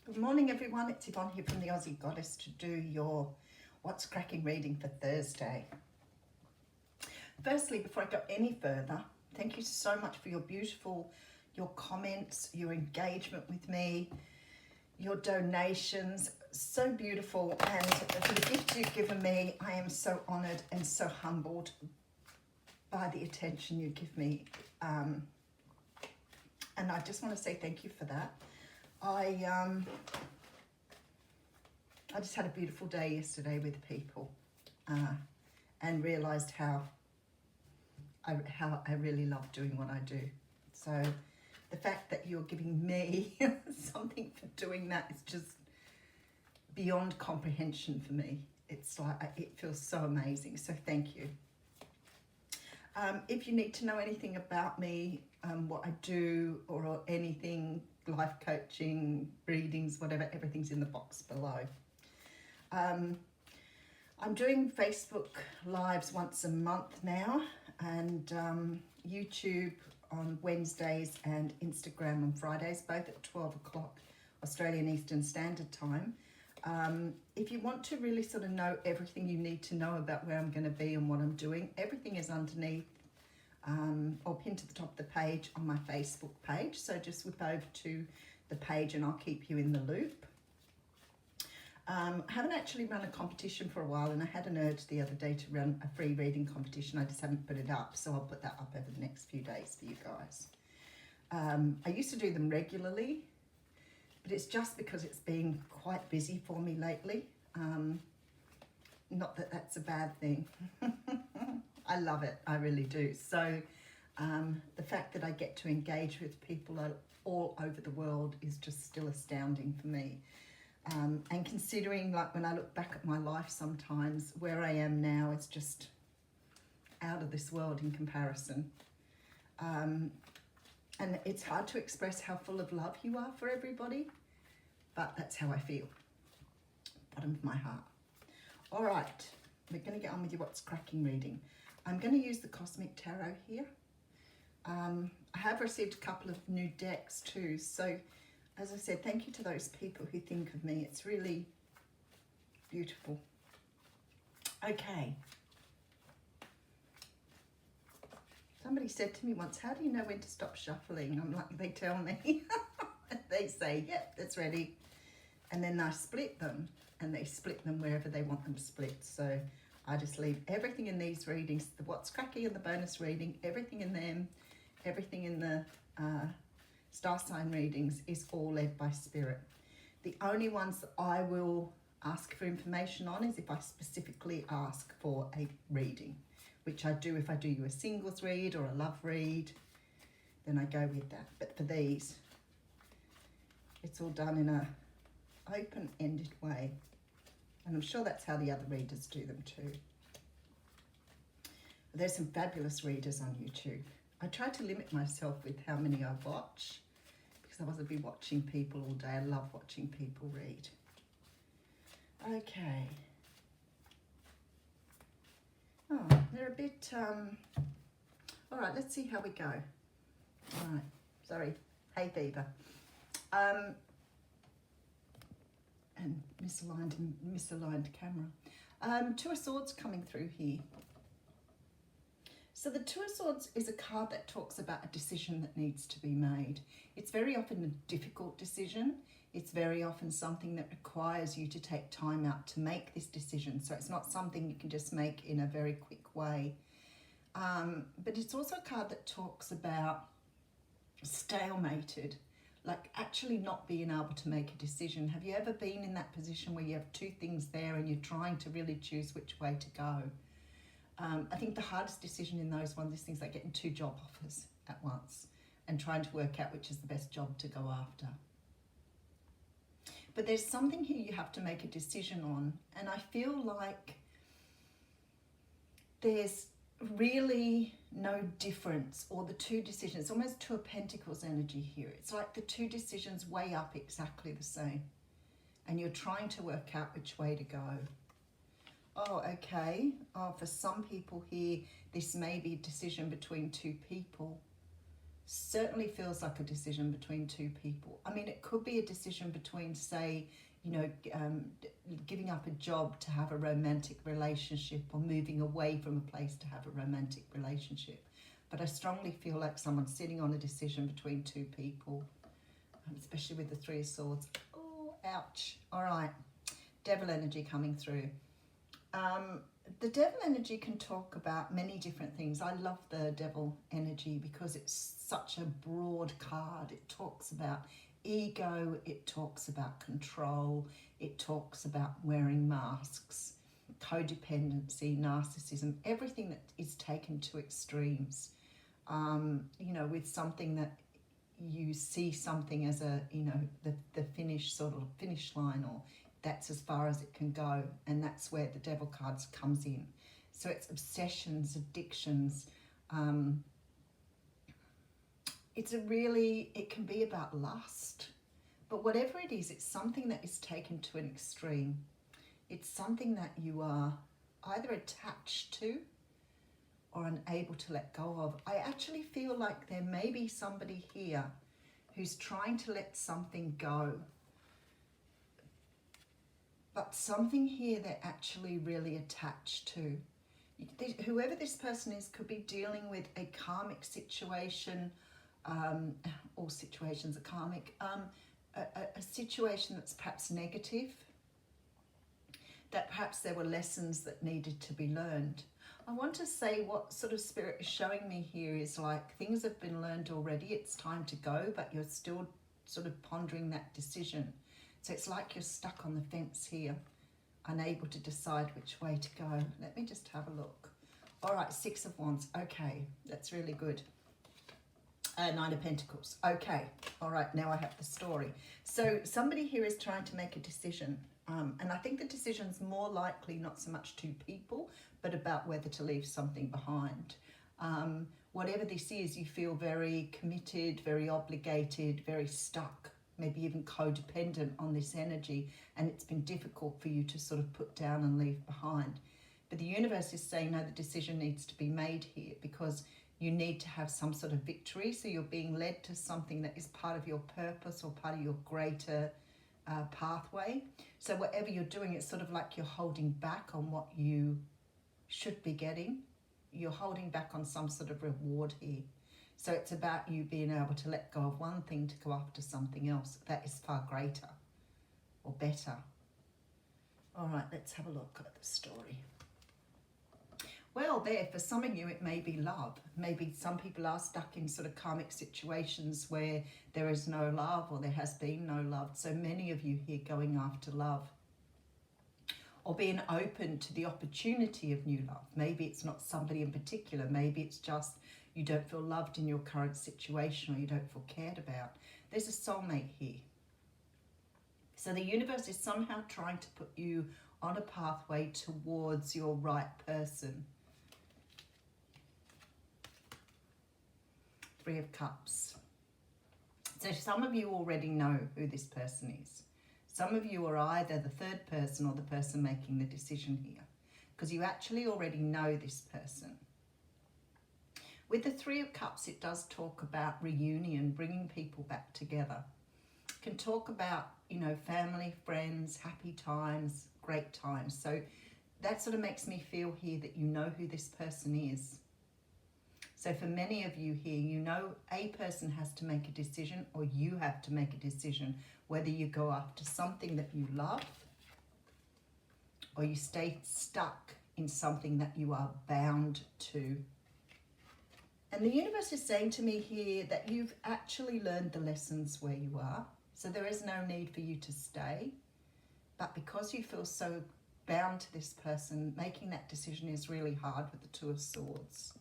Good morning everyone, it's Yvonne here from the Aussie Goddess to do your What's Cracking reading for Thursday. Firstly, before I go any further, thank you so much for your comments, your engagement with me, your donations, so beautiful, and for the gift you've given me. I am so honoured and so humbled by the attention you give me, and I just want to say thank you for that. I just had a beautiful day yesterday with people and realised how I really love doing what I do. So the fact that you're giving me something for doing that is just beyond comprehension for me. It's like, it feels so amazing. So thank you. If you need to know anything about me, what I do, or anything, life coaching, readings, whatever, everything's in the box below. I'm doing Facebook Lives once a month now, and YouTube on Wednesdays and Instagram on Fridays, both at 12 o'clock Australian Eastern Standard Time. If you want to really sort of know everything you need to know about where I'm going to be and what I'm doing, everything is underneath or pinned to the top of the page on my Facebook page. So just whip over to the page and I'll keep you in the loop. I haven't actually run a competition for a while, and I had an urge the other day to run a free reading competition. I just haven't put it up, so I'll put that up over the next few days for you guys. I used to do them regularly, but it's just because it's been quite busy for me lately. Not that that's a bad thing. I love it, I really do. So the fact that I get to engage with people all over the world is just still astounding for me. And considering, like, when I look back at my life sometimes, where I am now is just out of this world in comparison. And it's hard to express how full of love you are for everybody, but that's how I feel, bottom of my heart. All right, we're going to get on with your What's Cracking reading. I'm going to use the Cosmic Tarot here. I have received a couple of new decks too, so as I said, thank you to those people who think of me. It's really beautiful. Okay. Somebody said to me once, how do you know when to stop shuffling? I'm like, they tell me. They say, yep, that's ready. And then I split them, and they split them wherever they want them split. So I just leave everything in these readings, the What's Cracking and the bonus reading, everything in them, everything in the star sign readings is all led by Spirit. The only ones that I will ask for information on is if I specifically ask for a reading, which I do if I do you a singles read or a love read, then I go with that. But for these, it's all done in a open-ended way. And I'm sure that's how the other readers do them too. There's some fabulous readers on YouTube. I try to limit myself with how many I watch, because otherwise I'll be watching people all day. I love watching people read. Okay. Oh, they're a bit, all right, let's see how we go. All right, sorry, hay fever. And misaligned camera. Two of Swords coming through here. So the Two of Swords is a card that talks about a decision that needs to be made. It's very often a difficult decision. It's very often something that requires you to take time out to make this decision. So it's not something you can just make in a very quick way. But it's also a card that talks about stalemated, like actually not being able to make a decision. Have you ever been in that position where you have two things there and you're trying to really choose which way to go? I think the hardest decision in those ones is things like getting two job offers at once and trying to work out which is the best job to go after. But there's something here you have to make a decision on, and I feel like there's really no difference, or the two decisions, it's almost Two of Pentacles energy here. It's like the two decisions weigh up exactly the same, and you're trying to work out which way to go. Oh, okay. Oh, for some people here, this may be a decision between two people. certainly feels like a decision between two people. I mean, it could be a decision between, say, you know, giving up a job to have a romantic relationship, or moving away from a place to have a romantic relationship. But I strongly feel like someone's sitting on a decision between two people, especially with the Three of Swords. Oh, ouch. All right, devil energy coming through. The devil energy can talk about many different things. I love the devil energy because it's such a broad card. It talks about ego, it talks about control, it talks about wearing masks, codependency, narcissism, everything that is taken to extremes. You know, with something that you see something as a, you know, the finish line, or that's as far as it can go, and that's where the devil cards comes in. So it's obsessions, addictions. It can be about lust, but whatever it is, it's something that is taken to an extreme. It's something that you are either attached to or unable to let go of. I actually feel like there may be somebody here who's trying to let something go, but something here they're actually really attached to. Whoever this person is could be dealing with a karmic situation. All situations are karmic. A situation that's perhaps negative, that perhaps there were lessons that needed to be learned. I want to say what sort of spirit is showing me here is like things have been learned already, it's time to go, but you're still sort of pondering that decision. So it's like you're stuck on the fence here, unable to decide which way to go. Let me just have a look. All right, Six of Wands. Okay, that's really good. Nine of Pentacles. Okay, all right, now I have the story. So somebody here is trying to make a decision. And I think the decision's more likely not so much two people, but about whether to leave something behind. Whatever this is, you feel very committed, very obligated, very stuck, maybe even codependent on this energy, and it's been difficult for you to sort of put down and leave behind. But the universe is saying, no, the decision needs to be made here because you need to have some sort of victory. So you're being led to something that is part of your purpose or part of your greater pathway. So whatever you're doing, it's sort of like you're holding back on what you should be getting. You're holding back on some sort of reward here. So it's about you being able to let go of one thing to go after something else that is far greater or better. All right, let's have a look at the story. Well, there, for some of you, it may be love. Maybe some people are stuck in sort of karmic situations where there is no love or there has been no love. So many of you here going after love or being open to the opportunity of new love. Maybe it's not somebody in particular. Maybe it's just you don't feel loved in your current situation or you don't feel cared about. There's a soulmate here. So the universe is somehow trying to put you on a pathway towards your right person. Three of Cups. So some of you already know who this person is. Some of you are either the third person or the person making the decision here, because you actually already know this person. With the Three of Cups, it does talk about reunion, bringing people back together. It can talk about, you know, family, friends, happy times, great times. So that sort of makes me feel here that you know who this person is. So for many of you here, you know a person has to make a decision or you have to make a decision, whether you go after something that you love or you stay stuck in something that you are bound to. And the universe is saying to me here that you've actually learned the lessons where you are. So there is no need for you to stay. But because you feel so bound to this person, making that decision is really hard with the Two of Swords.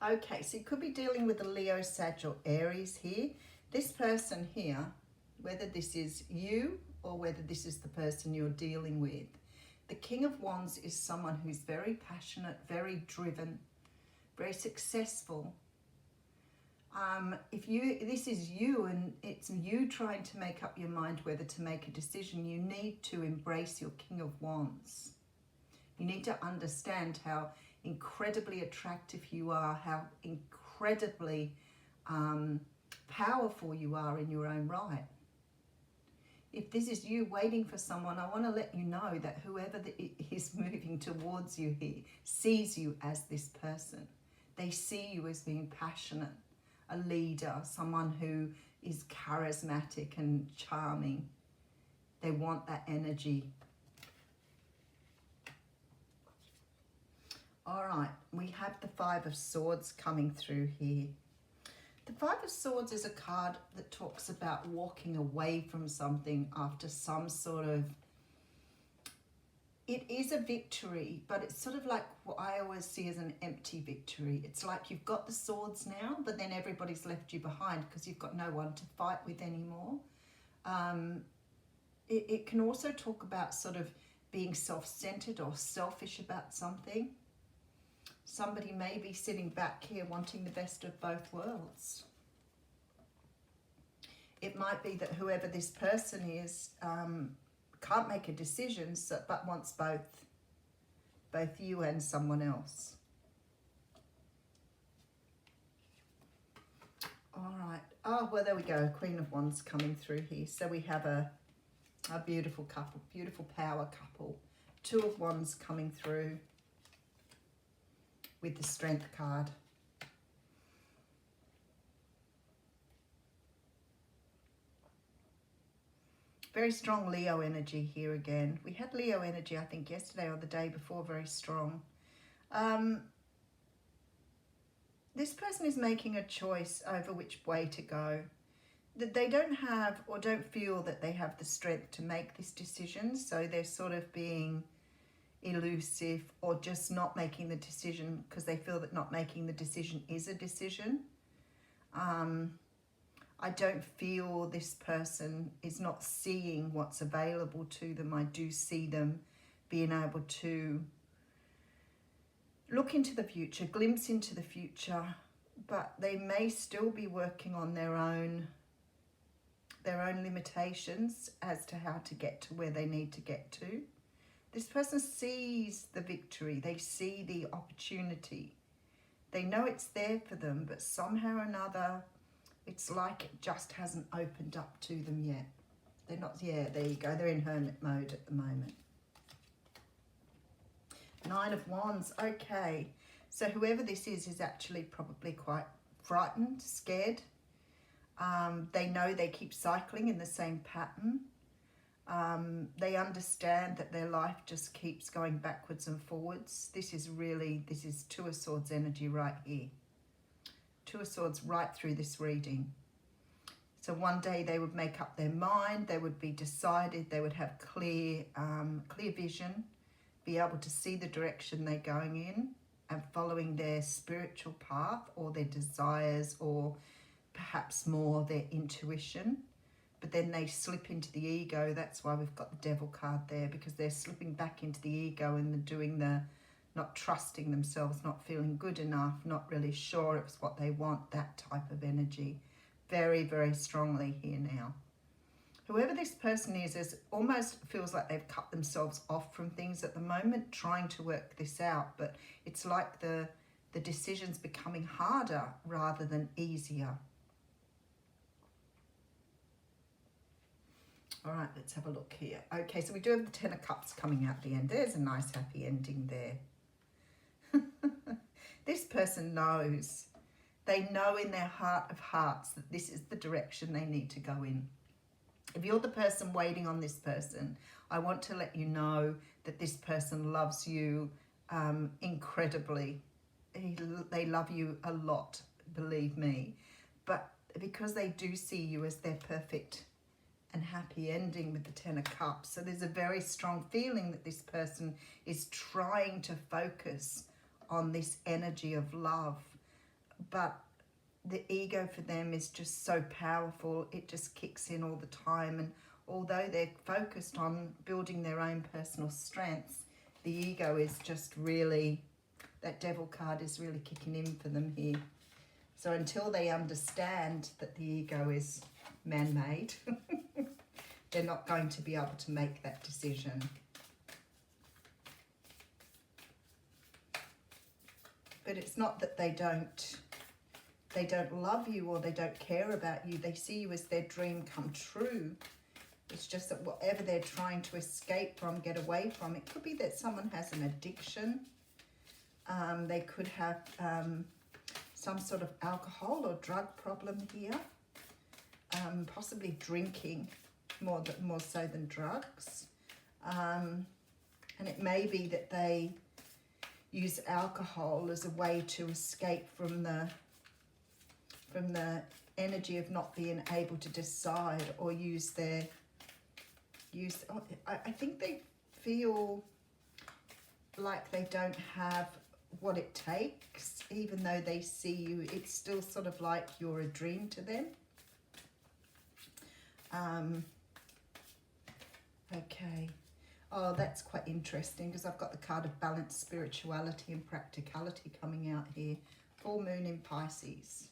Okay, so you could be dealing with a Leo, Sag or Aries here. This person here, whether this is you or whether this is the person you're dealing with, the King of Wands is someone who's very passionate, very driven, very successful. If this is you and it's you trying to make up your mind whether to make a decision, you need to embrace your King of Wands. You need to understand how incredibly attractive you are, how incredibly powerful you are in your own right. If this is you waiting for someone, I want to let you know that whoever is moving towards you here sees you as this person. They see you as being passionate, a leader, someone who is charismatic and charming. They want that energy. All right, we have the Five of Swords coming through here. The Five of Swords is a card that talks about walking away from something after some sort of... It is a victory, but it's sort of like what I always see as an empty victory. It's like you've got the swords now, but then everybody's left you behind because you've got no one to fight with anymore. It can also talk about sort of being self-centered or selfish about something. Somebody may be sitting back here wanting the best of both worlds. It might be that whoever this person is can't make a decision, but wants both you and someone else. All right. Oh, well, there we go. Queen of Wands coming through here. So we have a beautiful couple, beautiful power couple. Two of Wands coming through with the Strength card. Very strong Leo energy here again. We had Leo energy, I think, yesterday or the day before, very strong. This person is making a choice over which way to go. That they don't have or don't feel that they have the strength to make this decision, so they're sort of being elusive or just not making the decision because they feel that not making the decision is a decision. I don't feel this person is not seeing what's available to them. I do see them being able to look into the future, glimpse into the future, but they may still be working on their own limitations as to how to get to where they need to get to. This person sees the victory. They see the opportunity. They know it's there for them, but somehow or another, it's like it just hasn't opened up to them yet. They're not, yeah, there you go. They're in hermit mode at the moment. Nine of Wands, okay. So whoever this is actually probably quite frightened, scared. They know they keep cycling in the same pattern. They understand that their life just keeps going backwards and forwards. This is Two of Swords energy right here. Two of Swords right through this reading. So one day they would make up their mind, they would be decided, they would have clear vision, be able to see the direction they're going in and following their spiritual path or their desires or perhaps more their intuition. But then they slip into the ego. That's why we've got the Devil card there, because they're slipping back into the ego and doing the not trusting themselves, not feeling good enough, not really sure it's what they want, that type of energy. Very, very strongly here now. Whoever this person is almost feels like they've cut themselves off from things at the moment, trying to work this out, but it's like the decision's becoming harder rather than easier. All right, let's have a look here. Okay, so we do have the Ten of Cups coming out the end. There's a nice happy ending there. This person knows. They know in their heart of hearts that this is the direction they need to go in. If you're the person waiting on this person, I want to let you know that this person loves you incredibly. They love you a lot, believe me. But because they do see you as their perfect and happy ending with the Ten of Cups, so there's a very strong feeling that this person is trying to focus on this energy of love, but the ego for them is just so powerful. It just kicks in all the time, and although they're focused on building their own personal strengths, the ego is just really, that Devil card is really kicking in for them here. So until they understand that the ego is man-made, they're not going to be able to make that decision. But it's not that they don't love you or they don't care about you. They see you as their dream come true. It's just that whatever they're trying to escape from, get away from, it could be that someone has an addiction. They could have some sort of alcohol or drug problem here. Possibly drinking more so than drugs. And it may be that they use alcohol as a way to escape from the energy of not being able to decide, or I think they feel like they don't have what it takes, even though they see you. It's still sort of like you're a dream to them. Okay. Oh, that's quite interesting, because I've got the card of balance, spirituality and practicality coming out here. Full moon in Pisces.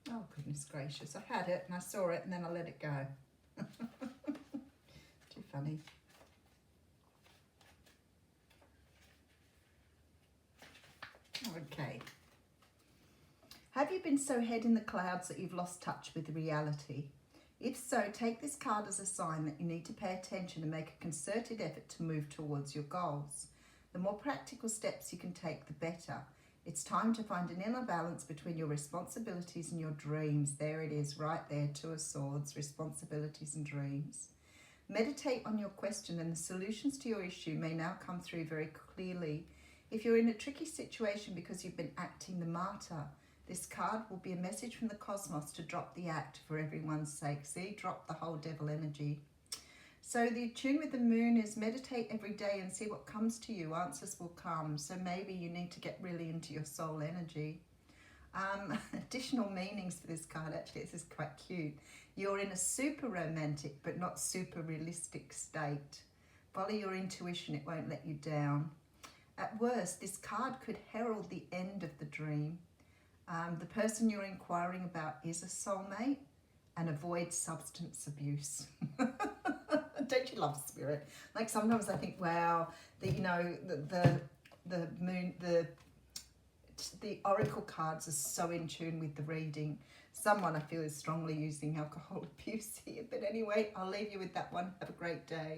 Oh, goodness gracious. I had it and I saw it and then I let it go. Too funny. Okay. Have you been so head in the clouds that you've lost touch with reality? If so, take this card as a sign that you need to pay attention and make a concerted effort to move towards your goals. The more practical steps you can take, the better. It's time to find an inner balance between your responsibilities and your dreams. There it is, right there, Two of Swords, responsibilities and dreams. Meditate on your question and the solutions to your issue may now come through very clearly. If you're in a tricky situation because you've been acting the martyr, this card will be a message from the cosmos to drop the act for everyone's sake. See, drop the whole devil energy. So the tune with the moon is meditate every day and see what comes to you. Answers will come. So maybe you need to get really into your soul energy. Additional meanings for this card, actually, this is quite cute. You're in a super romantic but not super realistic state. Follow your intuition, it won't let you down. At worst, this card could herald the end of the dream. The person you're inquiring about is a soulmate, and avoid substance abuse. Don't you love spirit? Like sometimes I think, wow, the moon, the oracle cards are so in tune with the reading. Someone I feel is strongly using alcohol abuse here. But anyway, I'll leave you with that one. Have a great day.